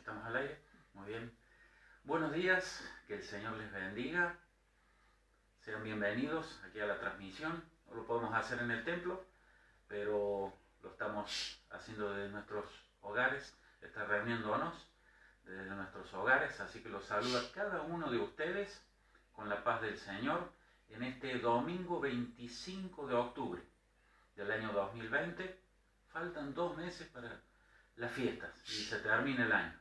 Estamos al aire, muy bien. Buenos días, que el Señor les bendiga. Sean bienvenidos aquí a la transmisión. No lo podemos hacer en el templo, pero lo estamos haciendo desde nuestros hogares, está reuniéndonos desde nuestros hogares, así que los saludo a cada uno de ustedes con la paz del Señor en este domingo 25 de octubre del año 2020. Faltan 2 meses para las fiestas y se termina el año.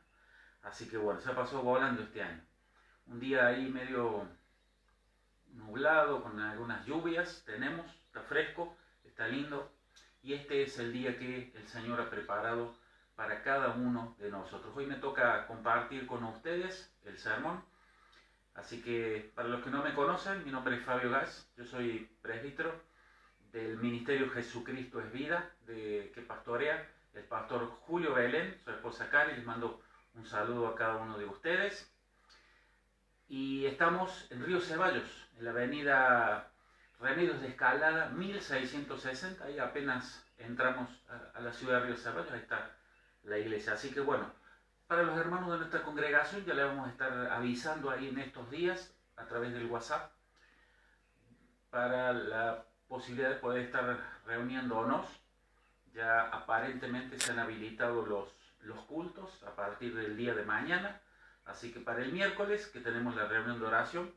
Así que bueno, se pasó volando este año. Un día ahí medio nublado, con algunas lluvias tenemos, está fresco, está lindo. Y este es el día que el Señor ha preparado para cada uno de nosotros. Hoy me toca compartir con ustedes el sermón. Así que para los que no me conocen, mi nombre es Fabio Gas, yo soy presbítero del Ministerio Jesucristo es Vida, que pastorea el pastor Julio Belén, su esposa Cari. Les mando un saludo a cada uno de ustedes. Y estamos en Río Ceballos, en la avenida Remedios de Escalada, 1660. Ahí apenas entramos a la ciudad de Río Ceballos, ahí está la iglesia. Así que bueno, para los hermanos de nuestra congregación ya le vamos a estar avisando ahí en estos días a través del WhatsApp para la posibilidad de poder estar reuniéndonos. Ya aparentemente se han habilitado los cultos a partir del día de mañana. Así que para el miércoles, que tenemos la reunión de oración,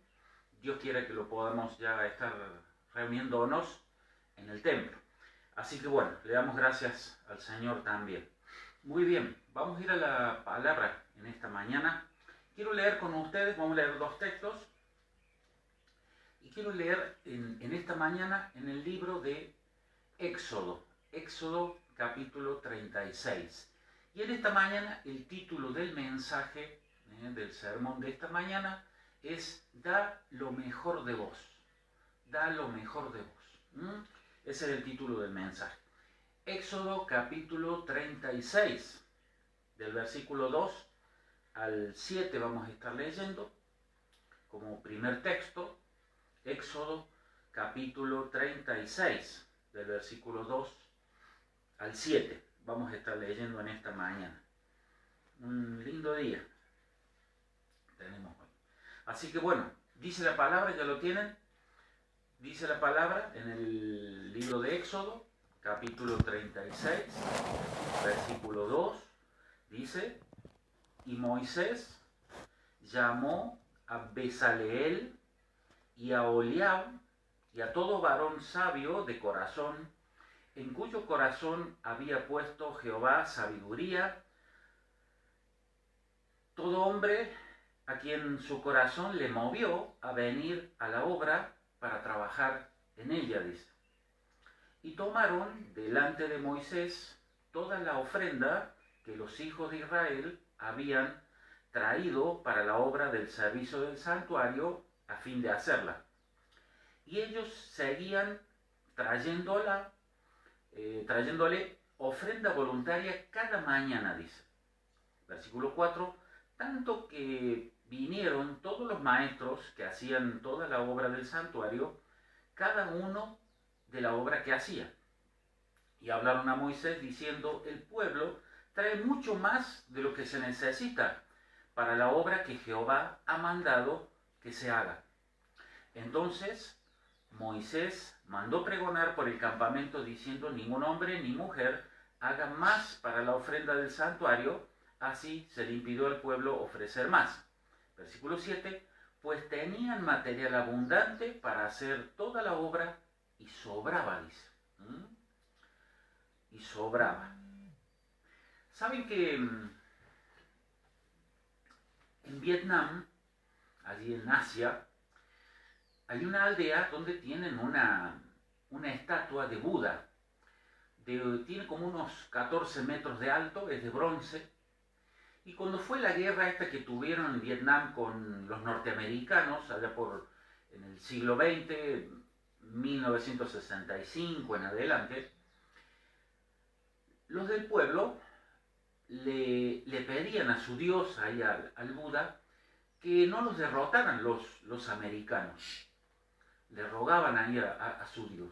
Dios quiera que lo podamos ya estar reuniéndonos en el templo. Así que bueno, le damos gracias al Señor también. Muy bien, vamos a ir a la palabra en esta mañana. Quiero leer con ustedes, vamos a leer 2 textos. Y quiero leer en esta mañana en el libro de Éxodo capítulo 36. Y en esta mañana el título del mensaje, del sermón de esta mañana, es Da lo mejor de vos. Da lo mejor de vos. Ese es el título del mensaje. Éxodo capítulo 36, del versículo 2 al 7 vamos a estar leyendo como primer texto. Éxodo capítulo 36, del versículo 2 al 7. Vamos a estar leyendo en esta mañana. Un lindo día tenemos hoy. Así que bueno, dice la palabra, ya lo tienen. Dice la palabra en el libro de Éxodo, capítulo 36, versículo 2. Dice: y Moisés llamó a Bezaleel y a Oliab y a todo varón sabio de corazón, en cuyo corazón había puesto Jehová sabiduría, todo hombre a quien su corazón le movió a venir a la obra para trabajar en ella, dice. Y tomaron delante de Moisés toda la ofrenda que los hijos de Israel habían traído para la obra del servicio del santuario a fin de hacerla. Y ellos seguían trayéndole ofrenda voluntaria cada mañana, dice. Versículo 4, tanto que vinieron todos los maestros que hacían toda la obra del santuario, cada uno de la obra que hacía. Y hablaron a Moisés diciendo: el pueblo trae mucho más de lo que se necesita para la obra que Jehová ha mandado que se haga. Entonces Moisés mandó pregonar por el campamento diciendo: ningún hombre ni mujer haga más para la ofrenda del santuario. Así se le impidió al pueblo ofrecer más. Versículo 7, pues tenían material abundante para hacer toda la obra y sobraba, dice. Y sobraba. ¿Saben que en Vietnam, allí en Asia, hay una aldea donde tienen una estatua de Buda? Tiene como unos 14 metros de alto, es de bronce. Y cuando fue la guerra esta que tuvieron en Vietnam con los norteamericanos, allá en el siglo XX, 1965 en adelante, los del pueblo le pedían a su dios, ahí al Buda, que no los derrotaran los americanos. Le rogaban ahí a su dios.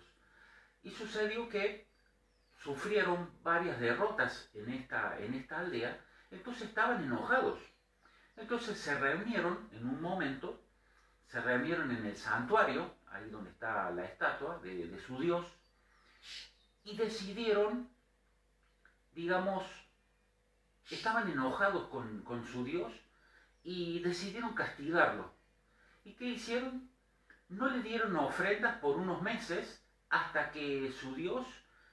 Y sucedió que sufrieron varias derrotas en esta aldea. Entonces estaban enojados. Entonces se reunieron en un momento, se reunieron en el santuario, ahí donde está la estatua de su Dios, y decidieron, digamos, estaban enojados con su Dios y decidieron castigarlo. ¿Y qué hicieron? No le dieron ofrendas por unos meses hasta que su Dios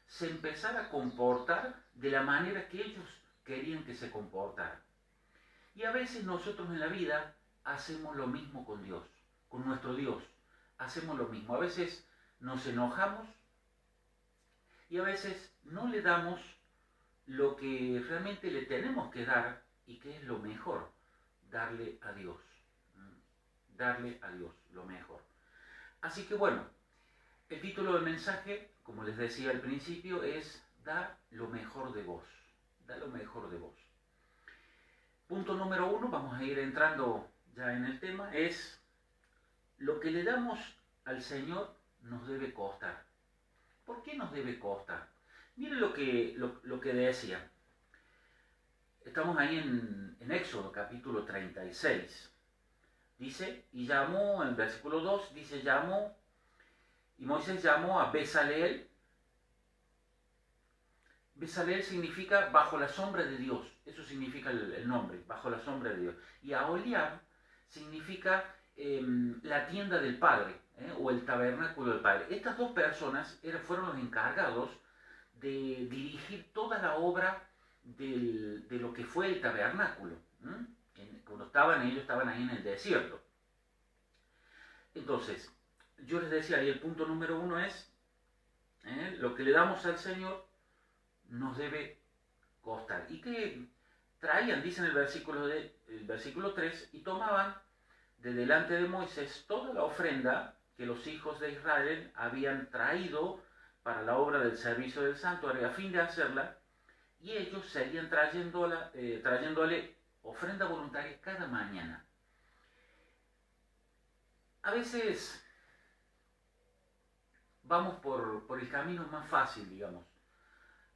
se empezara a comportar de la manera que ellos querían que se comportara. Y a veces nosotros en la vida hacemos lo mismo con Dios, con nuestro Dios. Hacemos lo mismo. A veces nos enojamos y a veces no le damos lo que realmente le tenemos que dar y que es lo mejor, darle a Dios. Darle a Dios lo mejor. Así que bueno, el título del mensaje, como les decía al principio, es Da lo mejor de vos. Da lo mejor de vos. Punto número 1, vamos a ir entrando ya en el tema, es lo que le damos al Señor nos debe costar. ¿Por qué nos debe costar? Mire lo que decía. Estamos ahí en Éxodo capítulo 36. Dice, y llamó, en el versículo 2, dice, llamó, y Moisés llamó a Bezaleel. Bezaleel significa bajo la sombra de Dios. Eso significa el nombre, bajo la sombra de Dios. Y Aholiab significa la tienda del Padre, o el tabernáculo del Padre. Estas dos personas fueron los encargados de dirigir toda la obra de lo que fue el tabernáculo. Cuando ellos estaban ahí en el desierto. Entonces, yo les decía ahí el punto número 1 es, lo que le damos al Señor nos debe costar. ¿Y qué traían? Dice en el versículo 3, y tomaban de delante de Moisés toda la ofrenda que los hijos de Israel habían traído para la obra del servicio del santuario a fin de hacerla, y ellos seguían trayéndole ofrenda voluntaria cada mañana. A veces vamos por el camino más fácil, digamos,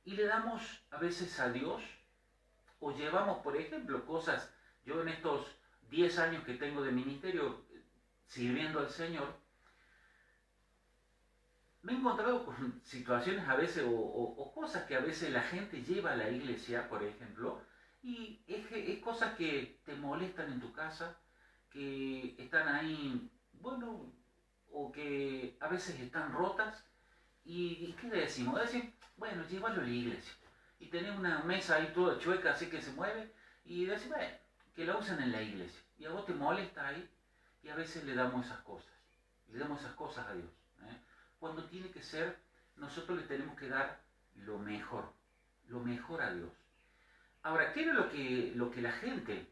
y le damos a veces a Dios, o llevamos, por ejemplo, cosas. Yo en estos 10 años que tengo de ministerio sirviendo al Señor, me he encontrado con situaciones a veces o cosas que a veces la gente lleva a la iglesia, por ejemplo, y es cosas que te molestan en tu casa, que están ahí, bueno, o que a veces están rotas. ¿Y qué le decimos? Decir, bueno, llévalo a la iglesia. Y tener una mesa ahí toda chueca, así que se mueve, y decir, bueno, que la usen en la iglesia. Y a vos te molesta ahí, y a veces le damos esas cosas. Le damos esas cosas a Dios. Cuando tiene que ser, nosotros le tenemos que dar lo mejor a Dios. Ahora, ¿qué era lo que la gente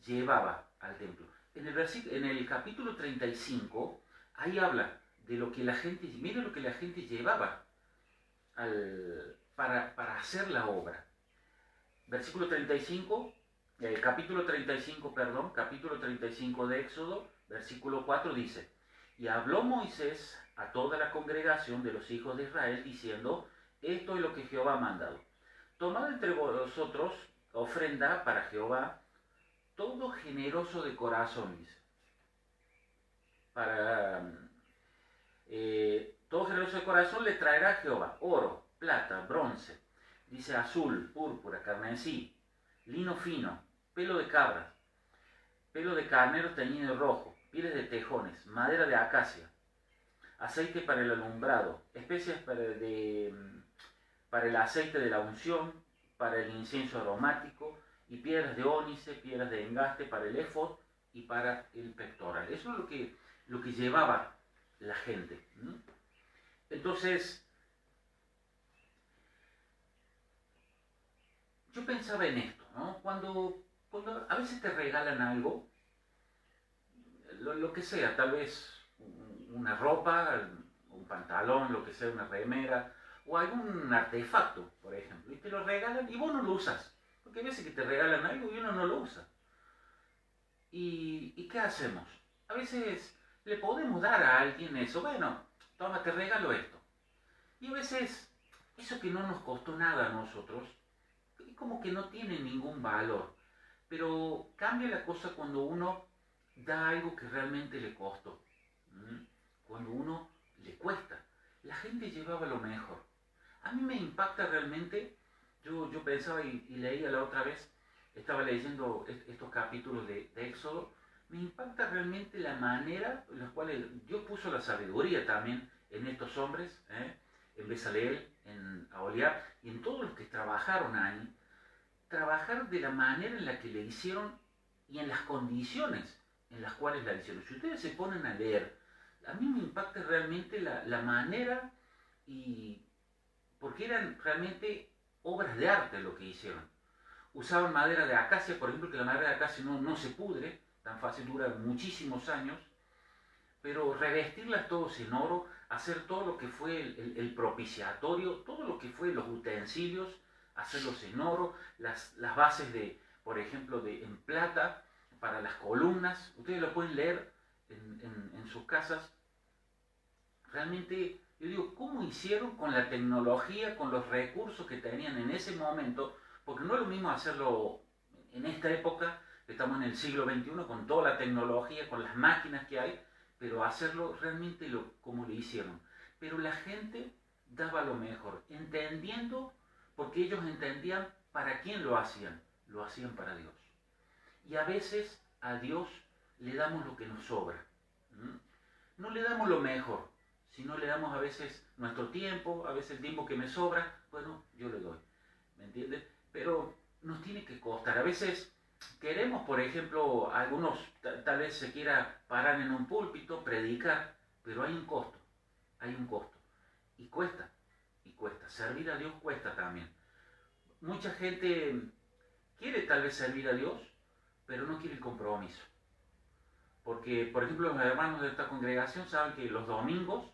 llevaba al templo? En el capítulo 35, ahí habla de lo que la gente, mire lo que la gente llevaba para hacer la obra. Versículo 35, capítulo 35 de Éxodo, versículo 4 dice, y habló Moisés a toda la congregación de los hijos de Israel, diciendo, esto es lo que Jehová ha mandado. Tomad entre vosotros ofrenda para Jehová, todo generoso de corazón, dice. Todo generoso de corazón le traerá a Jehová oro, plata, bronce, dice azul, púrpura, carmesí, lino fino, pelo de cabra, pelo de carnero teñido rojo, pieles de tejones, madera de acacia, aceite para el alumbrado, especias para el aceite de la unción, para el incienso aromático, y piedras de ónice, piedras de engaste para el éfod y para el pectoral. Eso es lo que llevaba la gente. Entonces, yo pensaba en esto, ¿no? Cuando a veces te regalan algo, lo que sea, tal vez una ropa, un pantalón, lo que sea, una remera, o algún artefacto, por ejemplo, y te lo regalan y vos no lo usas, porque hay veces que te regalan algo y uno no lo usa. ¿Y qué hacemos? A veces le podemos dar a alguien eso, bueno, toma, te regalo esto. Y a veces, eso que no nos costó nada a nosotros, es como que no tiene ningún valor. Pero cambia la cosa cuando uno da algo que realmente le costó. Cuando uno le cuesta. La gente llevaba lo mejor. A mí me impacta realmente, yo pensaba y leía la otra vez, estaba leyendo estos capítulos de Éxodo, me impacta realmente la manera en la cual Dios puso la sabiduría también en estos hombres, en Bezaleel, en Aholiab y en todos los que trabajaron ahí, trabajar de la manera en la que le hicieron y en las condiciones en las cuales la hicieron. Si ustedes se ponen a leer, a mí me impacta realmente la manera, y porque eran realmente obras de arte lo que hicieron. Usaban madera de acacia, por ejemplo, que la madera de acacia no se pudre, tan fácil, dura muchísimos años, pero revestirlas todos en oro, hacer todo lo que fue el propiciatorio, todo lo que fue los utensilios, hacerlos en oro, las bases de, por ejemplo, en plata, para las columnas, ustedes lo pueden leer en sus casas. Realmente, yo digo, ¿cómo hicieron con la tecnología, con los recursos que tenían en ese momento? Porque no es lo mismo hacerlo en esta época, que estamos en el siglo XXI, con toda la tecnología, con las máquinas que hay, pero hacerlo realmente como lo hicieron. Pero la gente daba lo mejor, entendiendo, porque ellos entendían para quién lo hacían para Dios. Y a veces a Dios le damos lo que nos sobra. No le damos lo mejor, sino le damos a veces nuestro tiempo, a veces el tiempo que me sobra, bueno, yo le doy. ¿Me entiendes? Pero nos tiene que costar. A veces queremos, por ejemplo, algunos tal vez se quiera parar en un púlpito, predicar, pero hay un costo, y cuesta, servir a Dios cuesta también. Mucha gente quiere tal vez servir a Dios, pero no quiere el compromiso. Porque, por ejemplo, los hermanos de esta congregación saben que los domingos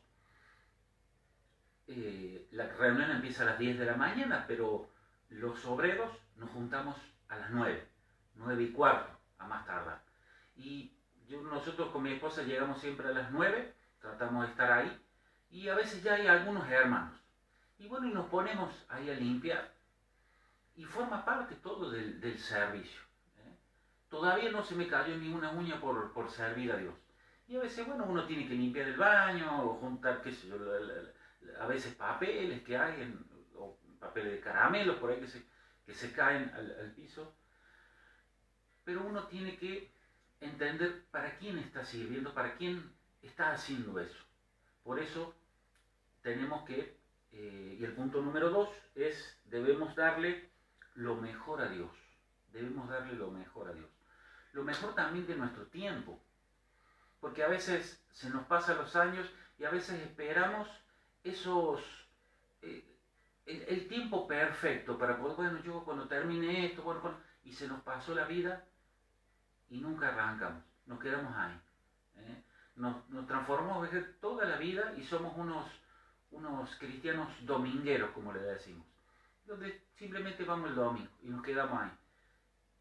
la reunión empieza a las 10 de la mañana, pero los obreros nos juntamos a las 9:15, a más tardar. Y nosotros con mi esposa llegamos siempre a las 9, tratamos de estar ahí, y a veces ya hay algunos hermanos. Y bueno, y nos ponemos ahí a limpiar, y forma parte todo del servicio. Todavía no se me cayó ni una uña por servir a Dios. Y a veces, bueno, uno tiene que limpiar el baño, o juntar, qué sé yo, a veces papeles que hay, o papeles de caramelos por ahí que se caen al piso. Pero uno tiene que entender para quién está sirviendo, para quién está haciendo eso. Por eso tenemos que, y el punto número 2 es, debemos darle lo mejor a Dios. Debemos darle lo mejor a Dios. Lo mejor también de nuestro tiempo. Porque a veces se nos pasan los años y a veces esperamos el tiempo perfecto para poder, bueno, yo cuando termine esto, y se nos pasó la vida y nunca arrancamos, nos quedamos ahí. Nos transformamos toda la vida y somos unos cristianos domingueros, como le decimos, donde simplemente vamos el domingo y nos quedamos ahí.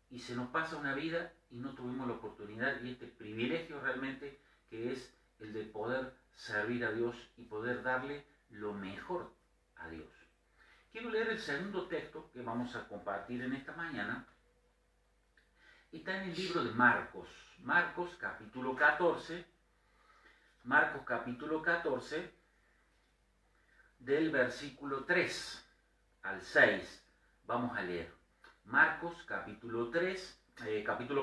Y se nos pasa una vida y no tuvimos la oportunidad y este privilegio realmente que es el de poder servir a Dios y poder darle lo mejor a Dios. Quiero leer el segundo texto que vamos a compartir en esta mañana. Está en el libro de Marcos, Marcos capítulo 14, del versículo 3 al 6. Vamos a leer. Marcos capítulo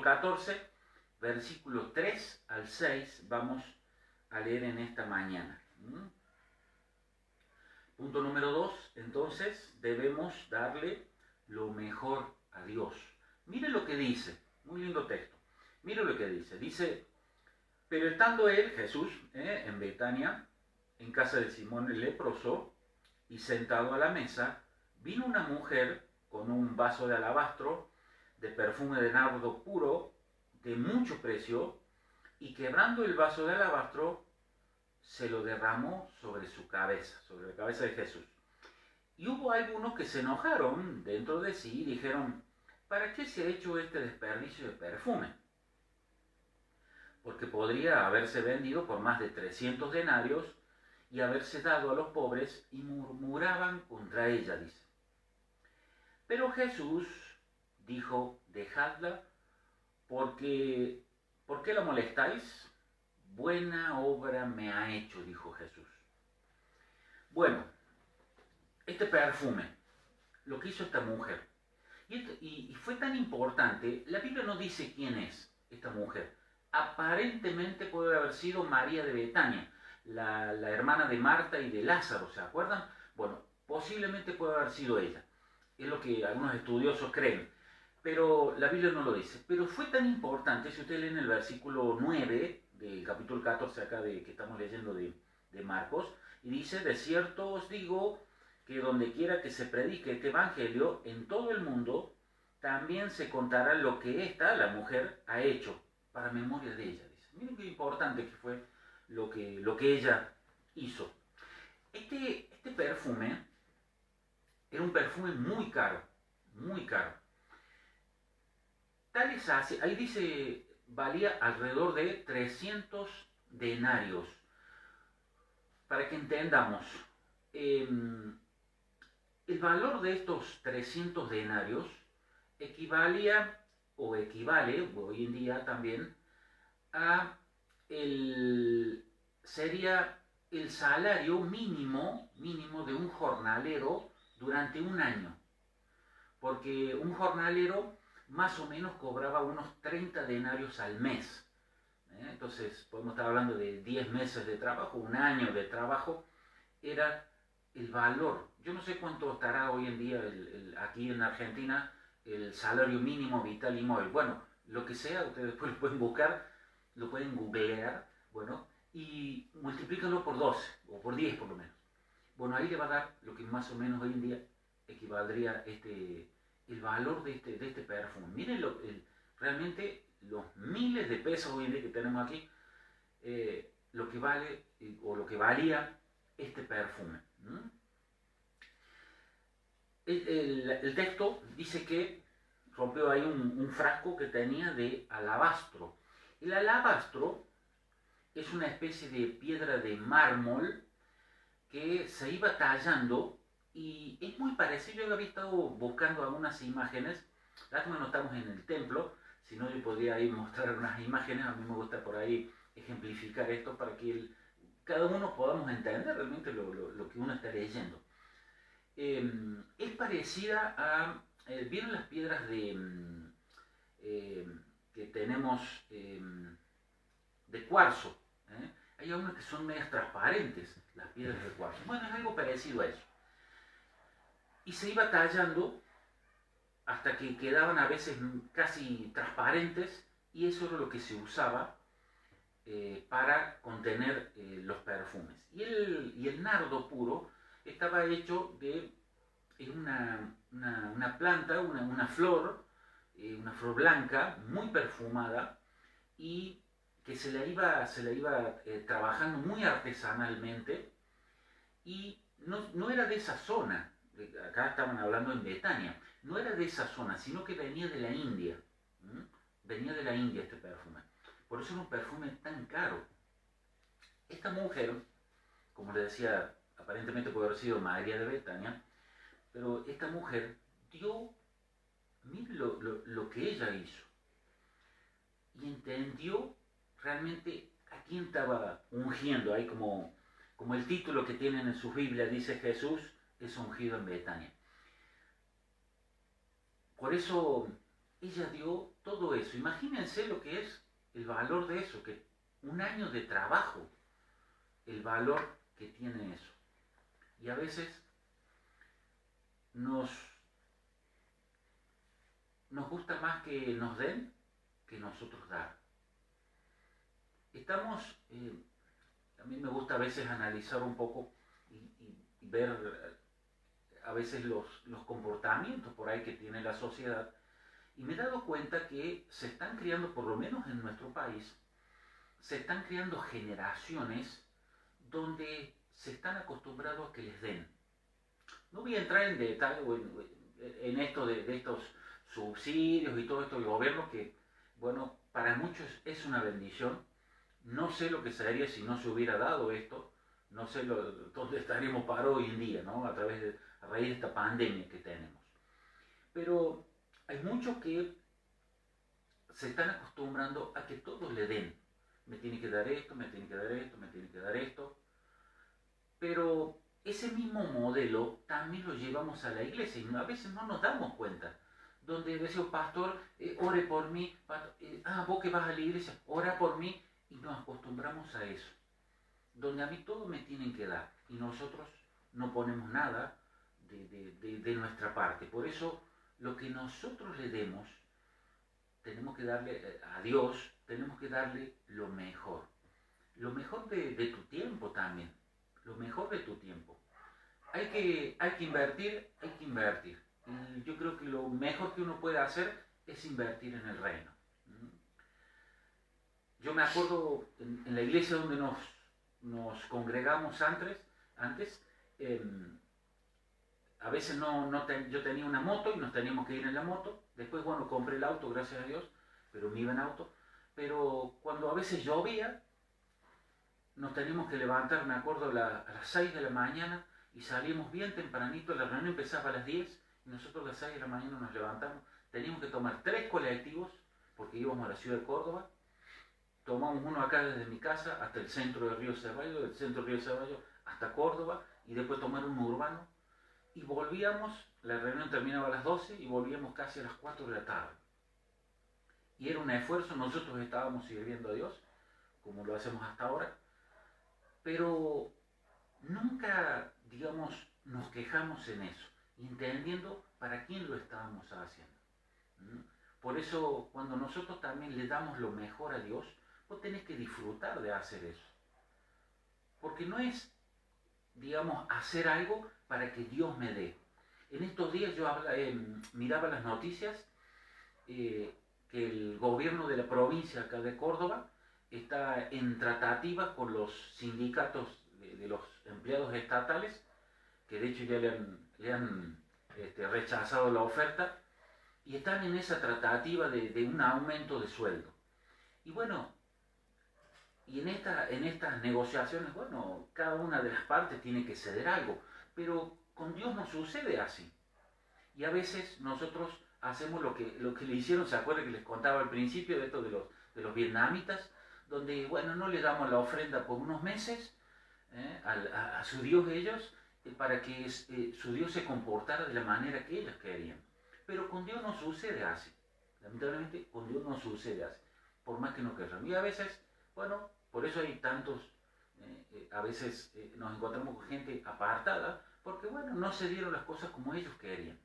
14, versículo 3 al 6, vamos a leer en esta mañana. Punto número 2, entonces debemos darle lo mejor a Dios. Mire lo que dice, muy lindo texto. Mire lo que dice. Dice, pero estando él, Jesús, en Betania, en casa de Simón el leproso, y sentado a la mesa, vino una mujer con un vaso de alabastro, de perfume de nardo puro, de mucho precio, y quebrando el vaso de alabastro, se lo derramó sobre su cabeza, sobre la cabeza de Jesús. Y hubo algunos que se enojaron dentro de sí y dijeron, ¿para qué se ha hecho este desperdicio de perfume? Porque podría haberse vendido por más de 300 denarios y haberse dado a los pobres, y murmuraban contra ella, dice. Pero Jesús dijo, dejadla, porque ¿por qué la molestáis? Buena obra me ha hecho, dijo Jesús. Bueno, este perfume, lo que hizo esta mujer, y fue tan importante, la Biblia no dice quién es esta mujer. Aparentemente puede haber sido María de Betania, la hermana de Marta y de Lázaro, ¿se acuerdan? Bueno, posiblemente puede haber sido ella. Es lo que algunos estudiosos creen. Pero la Biblia no lo dice. Pero fue tan importante, si ustedes leen el versículo 9 del capítulo 14 acá que estamos leyendo de Marcos, y dice, de cierto os digo que donde quiera que se predique este evangelio en todo el mundo, también se contará lo que esta, la mujer, ha hecho para memoria de ella. Dice. Miren qué importante que fue lo que ella hizo. Este perfume era un perfume muy caro, muy caro. Tal es así, ahí dice, valía alrededor de 300 denarios. Para que entendamos, el valor de estos 300 denarios equivalía, o equivale hoy en día también, a sería el salario mínimo de un jornalero durante un año. Porque un jornalero más o menos cobraba unos 30 denarios al mes. Entonces, podemos estar hablando de 10 meses de trabajo, un año de trabajo, era el valor. Yo no sé cuánto estará hoy en día aquí en Argentina el salario mínimo vital y móvil. Bueno, lo que sea, ustedes después lo pueden buscar, lo pueden googlear, bueno, y multiplícalo por 12 o por 10 por lo menos. Bueno, ahí le va a dar lo que más o menos hoy en día equivaldría el valor de este perfume. Miren realmente los miles de pesos hoy en día que tenemos aquí, lo que vale o lo que valía este perfume. El texto dice que rompió ahí un frasco que tenía de alabastro. El alabastro es una especie de piedra de mármol que se iba tallando y es muy parecido. Yo había estado buscando algunas imágenes. Lástima no estamos en el templo, si no yo podría ahí mostrar unas imágenes. A mí me gusta por ahí ejemplificar esto para que cada uno podamos entender realmente lo que uno está leyendo. Es parecida a, ¿vieron las piedras que tenemos de cuarzo? Hay algunas que son medias transparentes, las piedras de cuarzo. Bueno, es algo parecido a eso. Y se iba tallando hasta que quedaban a veces casi transparentes, y eso era lo que se usaba para contener los perfumes. Y el nardo puro estaba hecho de una planta, una flor blanca muy perfumada, y que se la iba trabajando muy artesanalmente, y no era de esa zona. Acá estaban hablando en Betania, no era de esa zona, sino que venía de la India. Venía de la India este perfume. Por eso era un perfume tan caro. Esta mujer, como le decía, aparentemente puede haber sido María de Betania, pero esta mujer dio, miren lo que ella hizo, y entendió realmente a quién estaba ungiendo. Ahí como el título que tienen en su Biblia dice, Jesús es ungido en Betania. Por eso ella dio todo eso. Imagínense lo que es el valor de eso, que un año de trabajo, el valor que tiene eso. Y a veces nos gusta más que nos den que nosotros dar. Estamos, a mí me gusta a veces analizar un poco y ver a veces los comportamientos por ahí que tiene la sociedad, y me he dado cuenta que se están creando, por lo menos en nuestro país, se están creando generaciones donde se están acostumbrados a que les den. No voy a entrar en detalle en esto de estos subsidios y todo esto del gobierno, que, bueno, para muchos es una bendición. No sé lo que sería si no se hubiera dado esto. No sé dónde estaríamos parados hoy en día, ¿no? A raíz de esta pandemia que tenemos. Pero hay muchos que se están acostumbrando a que todos le den. Me tiene que dar esto, me tiene que dar esto, me tiene que dar esto. Pero ese mismo modelo también lo llevamos a la iglesia y a veces no nos damos cuenta. Donde decía, pastor, ore por mí, vos que vas a la iglesia, ora por mí, y nos acostumbramos a eso. Donde a mí todo me tienen que dar y nosotros no ponemos nada de nuestra parte. Por eso lo que nosotros le demos, tenemos que darle a Dios, tenemos que darle lo mejor. Lo mejor de tu tiempo también. Lo mejor de tu tiempo. Hay que invertir, hay que invertir. Y yo creo que lo mejor que uno puede hacer es invertir en el reino. Yo me acuerdo en la iglesia donde nos congregamos antes a veces yo tenía una moto y nos teníamos que ir en la moto. Después, bueno, compré el auto, gracias a Dios, pero me iba en auto. Pero cuando a veces llovía, nos teníamos que levantar, me acuerdo, a las 6 de la mañana y salíamos bien tempranito. La reunión empezaba a las 10 y nosotros a las 6 de la mañana nos levantamos. Teníamos que tomar 3 colectivos porque íbamos a la ciudad de Córdoba. Tomamos uno acá desde mi casa hasta el centro de Río Ceballos, del centro de Río Ceballos hasta Córdoba, y después tomar un urbano. Y volvíamos, la reunión terminaba a las 12 y volvíamos casi a las 4 de la tarde. Y era un esfuerzo, nosotros estábamos sirviendo a Dios, como lo hacemos hasta ahora, pero nunca, digamos, nos quejamos en eso, entendiendo para quién lo estábamos haciendo. Por eso, cuando nosotros también le damos lo mejor a Dios, vos tenés que disfrutar de hacer eso. Porque no es, digamos, hacer algo para que Dios me dé. En estos días yo miraba las noticias que el gobierno de la provincia acá de Córdoba está en tratativa con los sindicatos de los empleados estatales, que de hecho ya le han rechazado la oferta, y están en esa tratativa de un aumento de sueldo. Y bueno, y en estas negociaciones, bueno, cada una de las partes tiene que ceder algo, pero con Dios no sucede así. Y a veces nosotros hacemos lo que le hicieron, ¿se acuerdan que les contaba al principio de esto de los vietnamitas? Donde, bueno, no le damos la ofrenda por unos meses a su Dios ellos, para que su Dios se comportara de la manera que ellos querían. Pero con Dios no sucede así. Lamentablemente con Dios no sucede así, por más que no querramos. Y a veces, bueno, por eso hay tantos, a veces nos encontramos con gente apartada, porque bueno, no se dieron las cosas como ellos querían.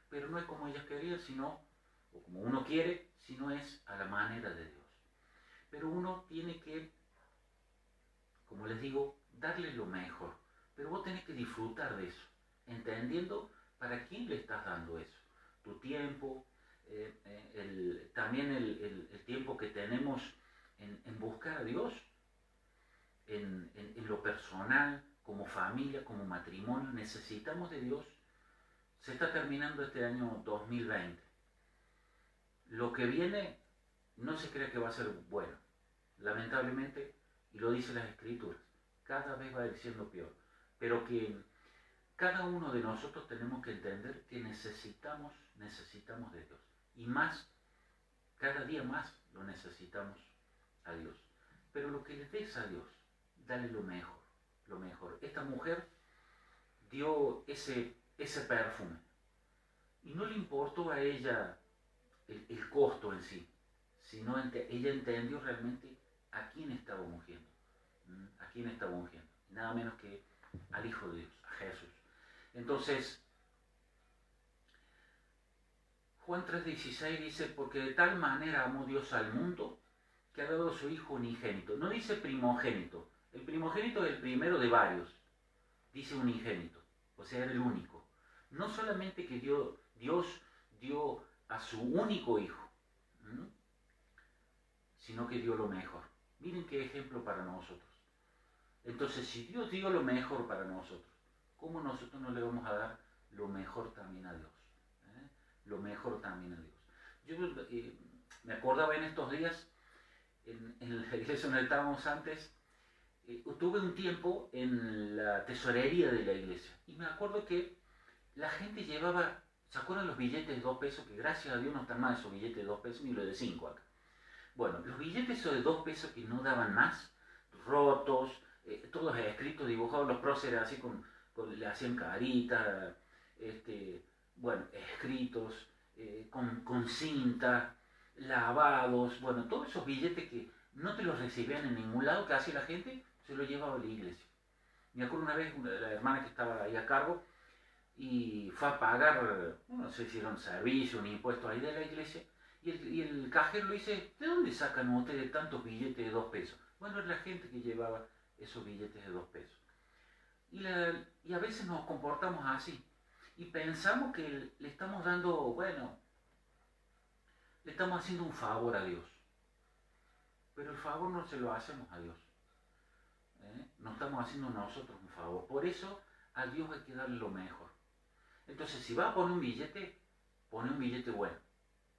Pero no es como ellos querían, sino, o como uno quiere, sino es a la manera de Dios. Pero uno tiene que, como les digo, darle lo mejor. Pero vos tenés que disfrutar de eso, entendiendo para quién le estás dando eso. Tu tiempo, también el tiempo que tenemos en buscar a Dios, en lo personal, como familia, como matrimonio, necesitamos de Dios. Se está terminando este año 2020. Lo que viene no se cree que va a ser bueno. Lamentablemente, y lo dicen las Escrituras, cada vez va a ir siendo peor. Pero que cada uno de nosotros tenemos que entender que necesitamos de Dios. Y más, cada día más lo necesitamos a Dios. Pero lo que le des a Dios, dale lo mejor, lo mejor. Esta mujer dio ese perfume y no le importó a ella el costo en sí, sino ella entendió realmente a quién estaba ungiendo, a quién estaba ungiendo, nada menos que al Hijo de Dios, a Jesús. Entonces, Juan 3:16 dice, porque de tal manera amó Dios al mundo que ha dado a su Hijo unigénito. No dice primogénito, el primogénito es el primero de varios, dice unigénito, o sea, era el único. No solamente que Dios dio a su único Hijo, sino que dio lo mejor. Miren qué ejemplo para nosotros. Entonces, si Dios dio lo mejor para nosotros, ¿cómo nosotros no le vamos a dar lo mejor también a Dios? Lo mejor también a Dios. Yo me acordaba en estos días, en la iglesia donde estábamos antes, tuve un tiempo en la tesorería de la iglesia. Y me acuerdo que la gente llevaba ¿Se acuerdan los billetes de 2 pesos? Que gracias a Dios no están más esos billetes de 2 pesos ni los de 5 acá. Bueno, los billetes esos de 2 pesos que no daban más, rotos, todos escritos, dibujados, los próceres así le hacían carita, bueno, escritos, con cinta, lavados, bueno, todos esos billetes que no te los recibían en ningún lado, que hacía la gente, se los llevaba a la iglesia. Me acuerdo una vez, la hermana que estaba ahí a cargo, y fue a pagar, no sé si era un servicio, un impuesto ahí de la iglesia, y el cajero le dice, ¿de dónde sacan ustedes tantos billetes de 2 pesos? Bueno, era la gente que llevaba esos billetes de 2 pesos. Y a veces nos comportamos así, y pensamos que le estamos dando, bueno, le estamos haciendo un favor a Dios, pero el favor no se lo hacemos a Dios, no estamos haciendo nosotros un favor, por eso a Dios hay que darle lo mejor. Entonces, si vas a poner un billete, pone un billete bueno,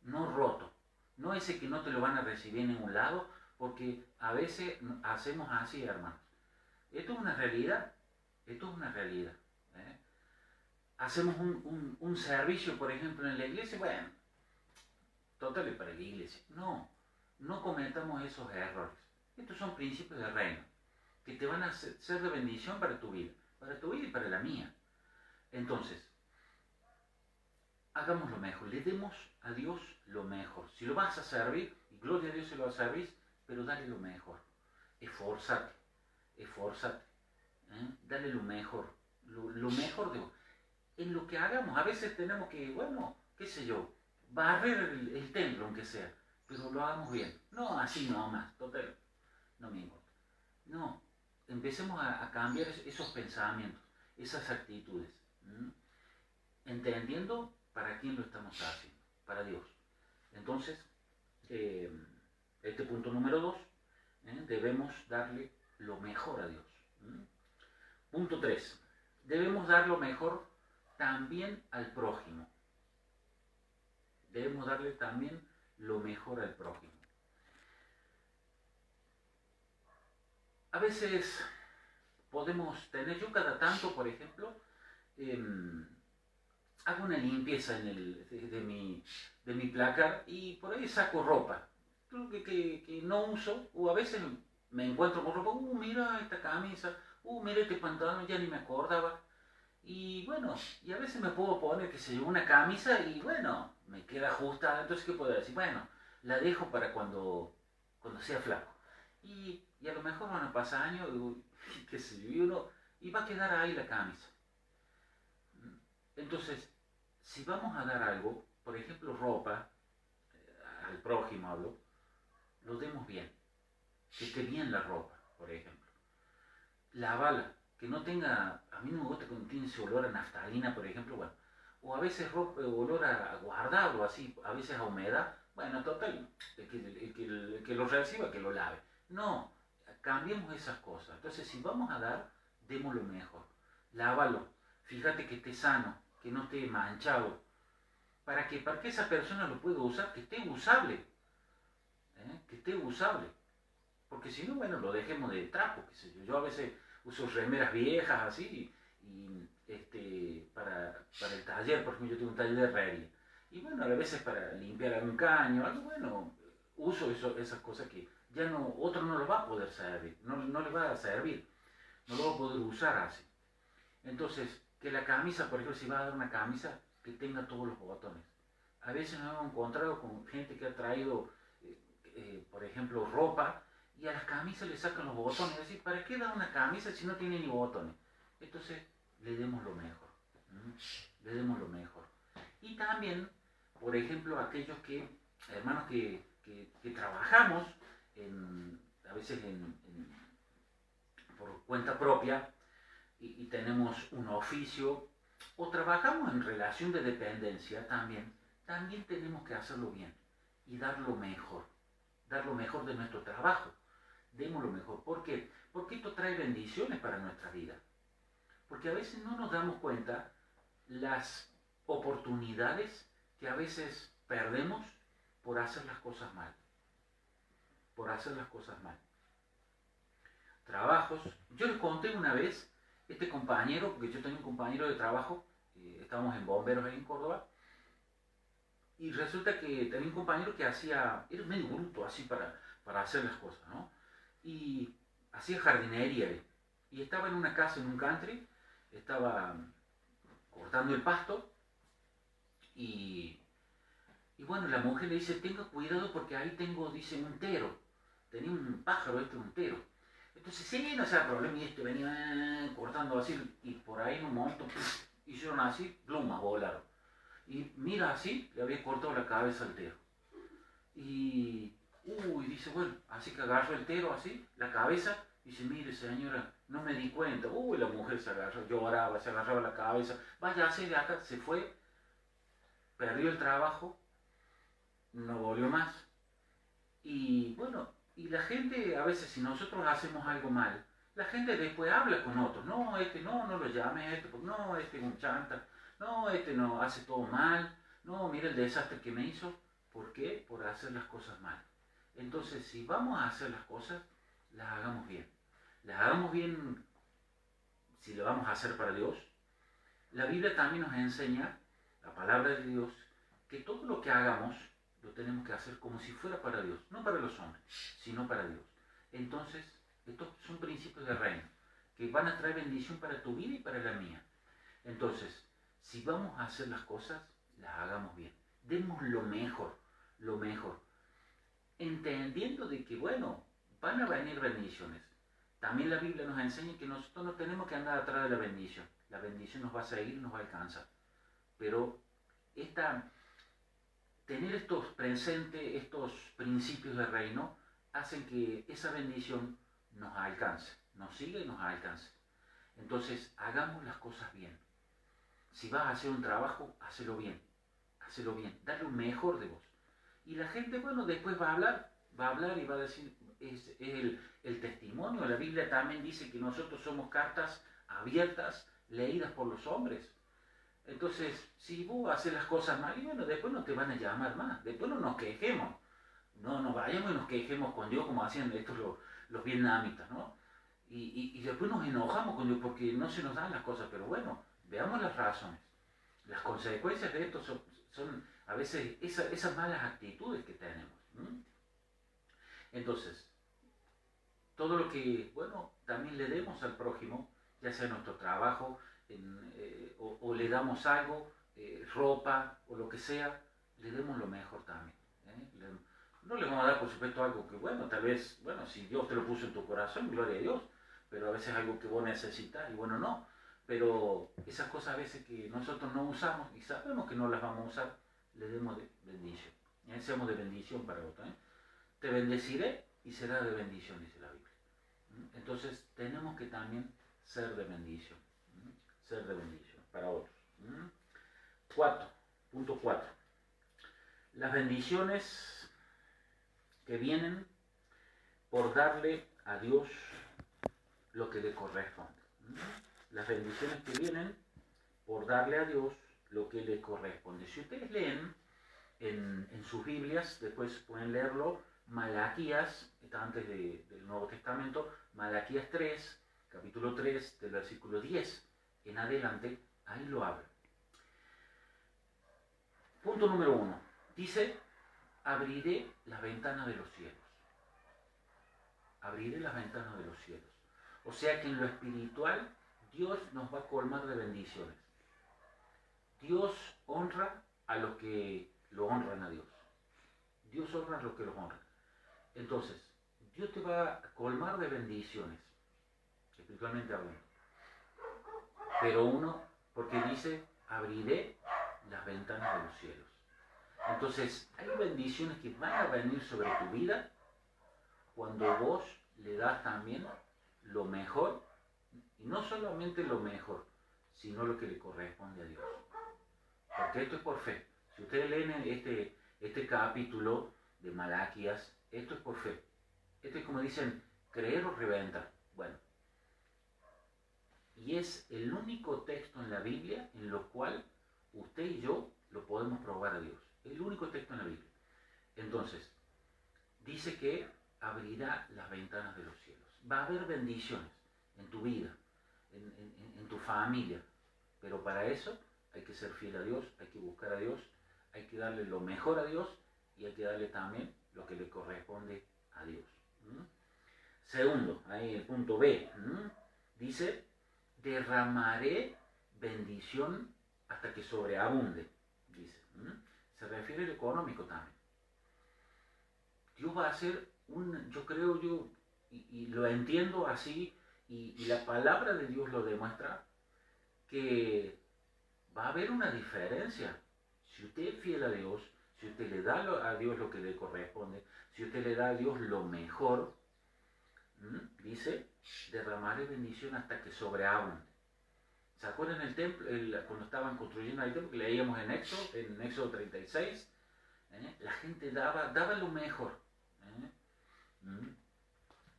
no roto, no ese que no te lo van a recibir en ningún lado, porque a veces hacemos así, hermanos. Esto es una realidad, esto es una realidad. Hacemos un servicio, por ejemplo, en la iglesia, bueno, total es para la iglesia. No, no cometamos esos errores. Estos son principios de reino, que te van a ser de bendición para tu vida y para la mía. Entonces, hagamos lo mejor, le demos a Dios lo mejor. Si lo vas a servir, y gloria a Dios se lo va a servir, pero dale lo mejor. Esforzate, dale lo mejor, lo mejor de vos. En lo que hagamos, a veces tenemos que, bueno, qué sé yo, barrer el templo, aunque sea, pero lo hagamos bien. No así nomás, total, no me importa. No, empecemos a cambiar esos pensamientos, esas actitudes, entendiendo para quién lo estamos haciendo, para Dios. Entonces, este punto número 2, debemos darle lo mejor a Dios. Punto 3, debemos dar lo mejor también al prójimo. Debemos darle también lo mejor al prójimo. A veces podemos tener, yo cada tanto, por ejemplo, hago una limpieza de mi placar y por ahí saco ropa que no uso, o a veces me encuentro con ropa, mira esta camisa, mira este pantalón, ya ni me acordaba. Y bueno, y a veces me puedo poner, que se lleva una camisa y bueno, me queda ajustada, entonces ¿qué puedo decir? Bueno, la dejo para cuando sea flaco. Y a lo mejor van a pasar años, qué sé yo, y va a quedar ahí la camisa. Entonces, si vamos a dar algo, por ejemplo ropa, al prójimo hablo, lo demos bien, que esté bien la ropa, por ejemplo. Lavala, que no tenga, a mí no me gusta cuando tiene ese olor a naftalina, por ejemplo, bueno, o a veces olor a guardado, así, a veces a humedad, bueno, total, el que lo reciba, que lo lave. No, cambiemos esas cosas. Entonces, si vamos a dar, demos lo mejor. Lávalo, fíjate que esté sano, que no esté manchado. ¿Para qué? Para que esa persona lo pueda usar, que esté usable. Que esté usable. Porque si no, bueno, lo dejemos de trapo, qué sé yo. Yo a veces uso remeras viejas así, para el taller, por ejemplo, yo tengo un taller de herrería. Y bueno, a veces para limpiar algún caño, algo bueno, uso esas cosas que ya no, otro no lo va a poder servir, no le va a servir, no lo va a poder usar así. Entonces, que la camisa, por ejemplo, si va a dar una camisa, que tenga todos los botones. A veces nos hemos encontrado con gente que ha traído, por ejemplo, ropa, y a las camisas le sacan los botones. Es decir, ¿para qué dar una camisa si no tiene ni botones? Entonces, le demos lo mejor. Le demos lo mejor. Y también, por ejemplo, aquellos hermanos que trabajamos, a veces por cuenta propia, y tenemos un oficio, o trabajamos en relación de dependencia también tenemos que hacerlo bien y dar lo mejor de nuestro trabajo. Demos lo mejor. ¿Por qué? Porque esto trae bendiciones para nuestra vida. Porque a veces no nos damos cuenta las oportunidades que a veces perdemos por hacer las cosas mal. Trabajos. Yo les conté una vez, este compañero, porque yo tenía un compañero de trabajo, estábamos en Bomberos ahí en Córdoba, Y resulta que tenía un compañero que era medio bruto así para hacer las cosas, ¿no? Y hacía jardinería él. Y estaba en una casa, en un country, estaba cortando el pasto y, y bueno, la mujer le dice, tenga cuidado porque ahí tengo, dice, un tero. Tenía un pájaro, un tero. Entonces, sí, no sea problema, y venía cortando así, y por ahí en un momento, hicieron así, plumas volaron. Y mira así, le había cortado la cabeza al tero. Y, dice, bueno, así que agarró el tero así, la cabeza, dice, mire señora, no me di cuenta. La mujer se agarró, lloraba, se agarraba la cabeza, vaya, así de acá, se fue, perdió el trabajo, no volvió más. Y bueno, y la gente, a veces si nosotros hacemos algo mal, la gente después habla con otros, no, no lo llames, no, es un chanta, no, no, hace todo mal, no, mira el desastre que me hizo. ¿Por qué? Por hacer las cosas mal. Entonces, si vamos a hacer las cosas, las hagamos bien. Las hagamos bien si lo vamos a hacer para Dios. La Biblia también nos enseña, la palabra de Dios, que todo lo que hagamos lo tenemos que hacer como si fuera para Dios, no para los hombres, sino para Dios. Entonces, estos son principios de reino, que van a traer bendición para tu vida y para la mía. Entonces, si vamos a hacer las cosas, las hagamos bien. Demos lo mejor, entendiendo de que, bueno, van a venir bendiciones. También la Biblia nos enseña que nosotros no tenemos que andar atrás de la bendición. La bendición nos va a seguir, nos va a alcanzar. Pero tener estos presentes, estos principios de reino, hacen que esa bendición nos alcance, nos siga y nos alcance. Entonces, hagamos las cosas bien. Si vas a hacer un trabajo, hácelo bien, dale lo mejor de vos. Y la gente, bueno, después va a hablar y va a decir, es el testimonio. La Biblia también dice que nosotros somos cartas abiertas, leídas por los hombres. Entonces, si vos haces las cosas mal, y bueno, después no te van a llamar más, después no nos quejemos, no nos vayamos y nos quejemos con Dios como hacían estos los vietnamitas, ¿no? Y después nos enojamos con Dios porque no se nos dan las cosas, pero bueno, veamos las razones. Las consecuencias de esto son a veces esas malas actitudes que tenemos. Entonces, todo lo que, bueno, también le demos al prójimo, ya sea en nuestro trabajo, o le damos algo, ropa o lo que sea, le demos lo mejor también. No le vamos a dar, por supuesto, algo que, bueno, tal vez, bueno, si Dios te lo puso en tu corazón, gloria a Dios, pero a veces algo que vos necesitas y bueno, no. Pero esas cosas a veces que nosotros no usamos y sabemos que no las vamos a usar, le demos de bendición. Seamos de bendición para otros. Te bendeciré y será de bendición, dice la Biblia. Entonces tenemos que también ser de bendición. Ser de bendición para otros. Punto 4. Las bendiciones que vienen por darle a Dios lo que le corresponde. Las bendiciones que vienen por darle a Dios lo que le corresponde. Si ustedes leen en sus Biblias, después pueden leerlo, Malaquías, está antes del Nuevo Testamento, Malaquías 3, capítulo 3, del versículo 10 en adelante, ahí lo habla. Punto número 1. Dice, abriré las ventanas de los cielos. Abriré las ventanas de los cielos. O sea que en lo espiritual, Dios nos va a colmar de bendiciones. Dios honra a los que lo honran a Dios. Dios honra a los que los honran. Entonces, Dios te va a colmar de bendiciones, espiritualmente hablando. Pero uno, porque dice, abriré las ventanas de los cielos. Entonces, hay bendiciones que van a venir sobre tu vida cuando vos le das también lo mejor, y no solamente lo mejor, sino lo que le corresponde a Dios. Porque esto es por fe. Si ustedes leen este capítulo de Malaquías, esto es por fe. Esto es como dicen, creer o reventar. Bueno, y es el único texto en la Biblia en lo cual usted y yo lo podemos probar a Dios. El único texto en la Biblia. Entonces, dice que abrirá las ventanas de los cielos. Va a haber bendiciones en tu vida, en tu familia. Pero para eso hay que ser fiel a Dios, hay que buscar a Dios, Hay que darle lo mejor a Dios y hay que darle también lo que le corresponde a Dios. Segundo, ahí el punto B, dice, derramaré bendición hasta que sobreabunde, dice. Se refiere al económico también. Dios va a hacer yo creo y lo entiendo así, y la palabra de Dios lo demuestra, que va a haber una diferencia. Si usted es fiel a Dios, si usted le da a Dios lo que le corresponde, si usted le da a Dios lo mejor, dice, derramaré bendición hasta que sobreabunde. ¿Se acuerdan el templo, cuando estaban construyendo el templo, que leíamos en Éxodo 36? La gente daba lo mejor.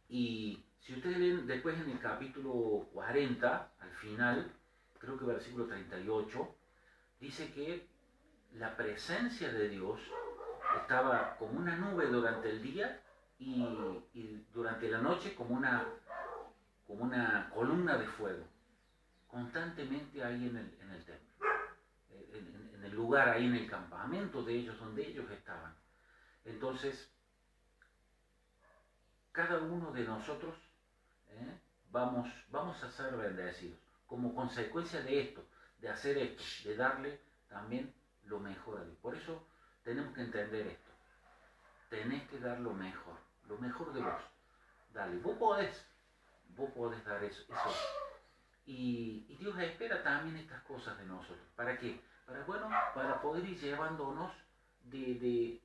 Y si ustedes leen después en el capítulo 40, al final, creo que versículo 38, dice que la presencia de Dios estaba como una nube durante el día y durante la noche como una columna de fuego, constantemente ahí en el templo, en el lugar, ahí en el campamento de ellos, donde ellos estaban. Entonces, cada uno de nosotros vamos a ser bendecidos como consecuencia de esto, de hacer esto, de darle también lo mejor a Dios. Por eso tenemos que entender esto. Tenés que dar lo mejor de vos. Dale, vos podés dar eso. Y Dios espera también estas cosas de nosotros. ¿Para qué? Para poder ir llevándonos de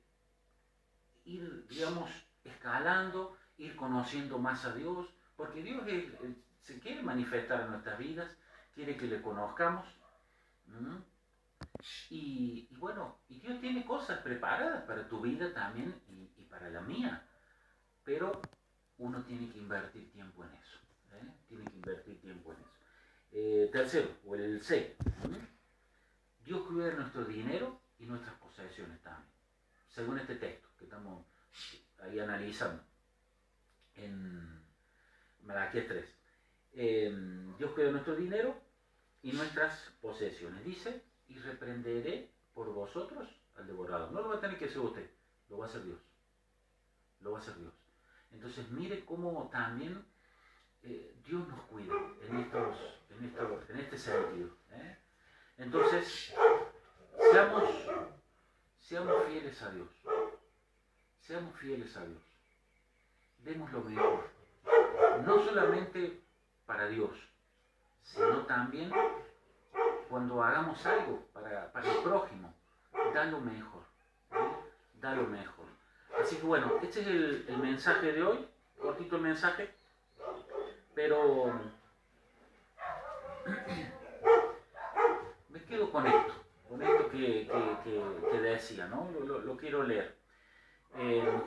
ir, digamos, escalando, ir conociendo más a Dios, porque Dios se quiere manifestar en nuestras vidas, quiere que le conozcamos. Y Dios tiene cosas preparadas para tu vida también y para la mía, pero uno tiene que invertir tiempo en eso. Tiene que invertir tiempo en eso. Tercero, o el C. Dios cuida nuestro dinero y nuestras posesiones también, según este texto que estamos ahí analizando en Malaquías 3. Dios cuida nuestro dinero y nuestras posesiones. Dice, y reprenderé por vosotros al devorador. No lo va a tener que hacer usted, lo va a hacer Dios. Lo va a hacer Dios. Entonces mire cómo también Dios nos cuida en este sentido. Entonces, seamos fieles a Dios. Seamos fieles a Dios. Demos lo mejor. No solamente para Dios, sino también cuando hagamos algo para el prójimo. Da lo mejor. Da lo mejor. Así que bueno, este es el mensaje de hoy. Cortito el mensaje. Pero me quedo con esto que decía, ¿no? Lo quiero leer.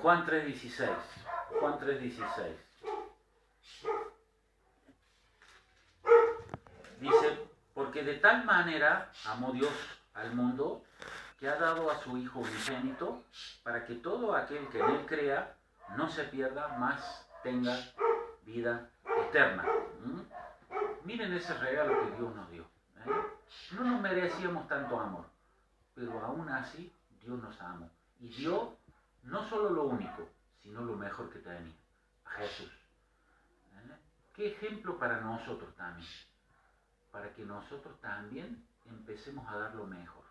Juan 3:16. Juan 3:16. Dice, porque de tal manera amó Dios al mundo que ha dado a su Hijo unigénito para que todo aquel que en Él crea no se pierda, mas tenga vida eterna. Miren ese regalo que Dios nos dio. No nos merecíamos tanto amor, pero aún así Dios nos amó y dio no solo lo único, sino lo mejor que tenía, a Jesús. ¿Qué ejemplo para nosotros también? Para que nosotros también empecemos a dar lo mejor.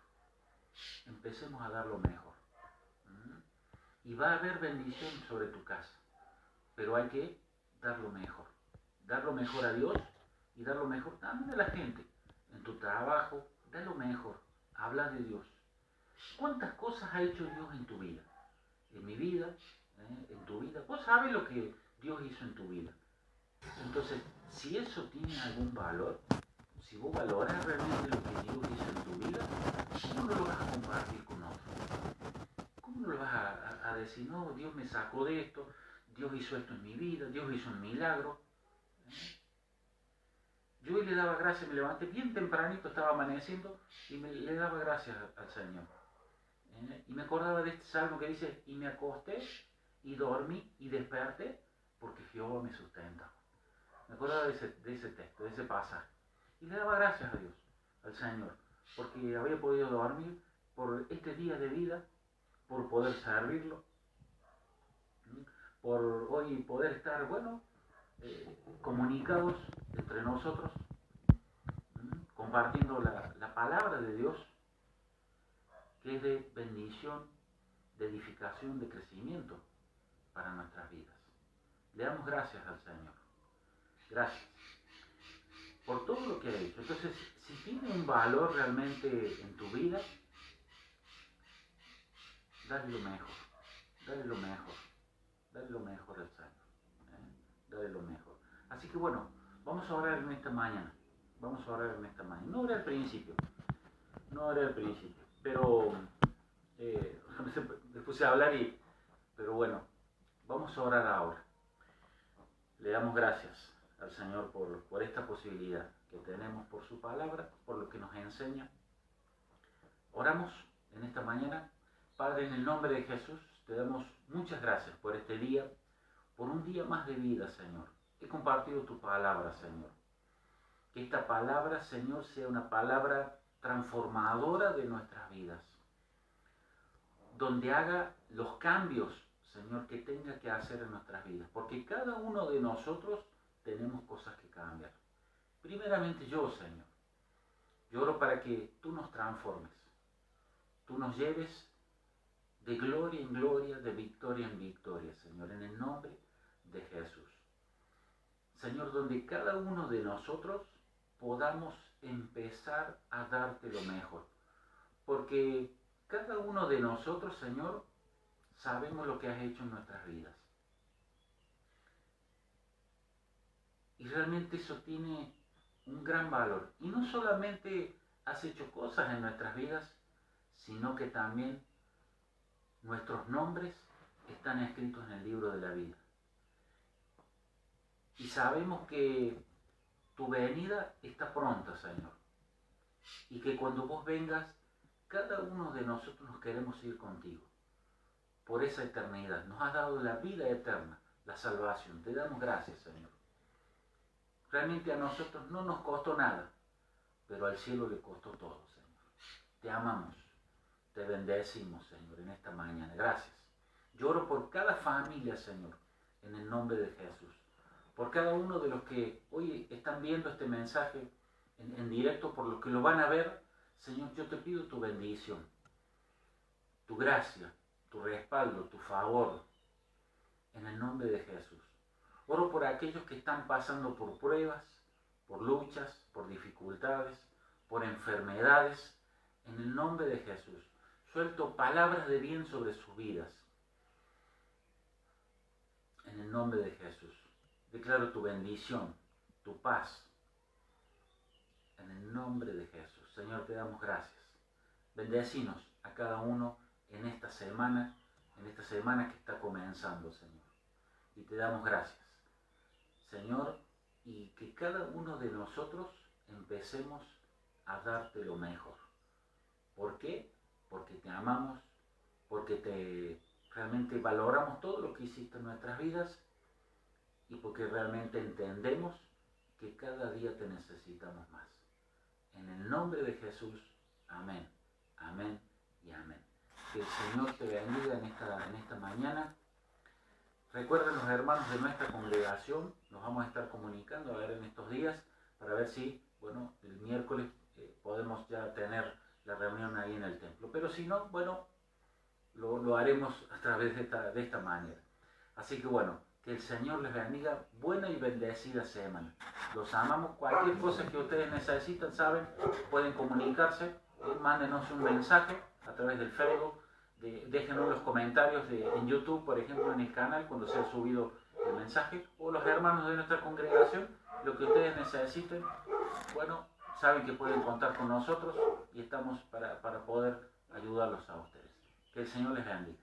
Empecemos a dar lo mejor. Y va a haber bendición sobre tu casa, pero hay que dar lo mejor. Dar lo mejor a Dios y dar lo mejor también a la gente. En tu trabajo, da lo mejor. Habla de Dios. ¿Cuántas cosas ha hecho Dios en tu vida? En mi vida, en tu vida. Vos sabes lo que Dios hizo en tu vida. Entonces, si eso tiene algún valor, si vos valoras realmente lo que Dios hizo en tu vida, ¿cómo no lo vas a compartir con otros? ¿Cómo no lo vas a decir, no, Dios me sacó de esto, Dios hizo esto en mi vida, Dios hizo un milagro? Yo hoy le daba gracias, me levanté bien tempranito, estaba amaneciendo, y le daba gracias al Señor. Y me acordaba de este salmo que dice, y me acosté, y dormí, y desperté, porque Jehová me sustenta. Me acordaba de ese texto, de ese pasaje. Y le daba gracias a Dios, al Señor, porque había podido dormir por este día de vida, por poder servirlo, por hoy poder estar, bueno, comunicados entre nosotros, compartiendo la palabra de Dios, que es de bendición, de edificación, de crecimiento para nuestras vidas. Le damos gracias al Señor. Gracias por todo lo que ha hecho. Entonces, si tiene un valor realmente en tu vida, dale lo mejor, dale lo mejor, dale lo mejor al Señor, dale lo mejor. Así que bueno, vamos a orar en esta mañana, vamos a orar en esta mañana. No oré al principio, pero me puse a hablar pero bueno, vamos a orar ahora. Le damos gracias al Señor por esta posibilidad que tenemos, por su palabra, por lo que nos enseña. Oramos en esta mañana. Padre, en el nombre de Jesús, te damos muchas gracias por este día, por un día más de vida, Señor. He compartido tu palabra, Señor. Que esta palabra, Señor, sea una palabra transformadora de nuestras vidas, donde haga los cambios, Señor, que tenga que hacer en nuestras vidas, porque cada uno de nosotros tenemos cosas que cambiar. Primeramente yo, Señor, yo oro para que tú nos transformes, tú nos lleves de gloria en gloria, de victoria en victoria, Señor, en el nombre de Jesús. Señor, donde cada uno de nosotros podamos empezar a darte lo mejor, porque cada uno de nosotros, Señor, sabemos lo que has hecho en nuestras vidas. Y realmente eso tiene un gran valor. Y no solamente has hecho cosas en nuestras vidas, sino que también nuestros nombres están escritos en el libro de la vida. Y sabemos que tu venida está pronta, Señor. Y que cuando vos vengas, cada uno de nosotros nos queremos ir contigo. Por esa eternidad. Nos has dado la vida eterna, la salvación. Te damos gracias, Señor. Realmente a nosotros no nos costó nada, pero al cielo le costó todo, Señor. Te amamos, te bendecimos, Señor, en esta mañana. Gracias. Lloro por cada familia, Señor, en el nombre de Jesús. Por cada uno de los que hoy están viendo este mensaje en directo, por los que lo van a ver, Señor, yo te pido tu bendición, tu gracia, tu respaldo, tu favor, en el nombre de Jesús. Oro por aquellos que están pasando por pruebas, por luchas, por dificultades, por enfermedades, en el nombre de Jesús. Suelto palabras de bien sobre sus vidas, en el nombre de Jesús. Declaro tu bendición, tu paz, en el nombre de Jesús. Señor, te damos gracias. Bendecinos a cada uno en esta semana que está comenzando, Señor. Y te damos gracias, Señor, y que cada uno de nosotros empecemos a darte lo mejor. ¿Por qué? Porque te amamos, porque realmente valoramos todo lo que hiciste en nuestras vidas y porque realmente entendemos que cada día te necesitamos más. En el nombre de Jesús, amén, amén y amén. Que el Señor te bendiga en esta mañana. Recuerden los hermanos de nuestra congregación, nos vamos a estar comunicando a ver en estos días para ver si, bueno, el miércoles podemos ya tener la reunión ahí en el templo. Pero si no, bueno, lo haremos a través de esta manera. Así que bueno, que el Señor les bendiga, buena y bendecida semana. Los amamos, cualquier cosa que ustedes necesitan, saben, pueden comunicarse, mándenos un mensaje a través del Facebook, déjenos los comentarios en YouTube, por ejemplo, en el canal, cuando se ha subido el mensaje, o los hermanos de nuestra congregación, lo que ustedes necesiten, bueno, saben que pueden contar con nosotros y estamos para poder ayudarlos a ustedes. Que el Señor les bendiga.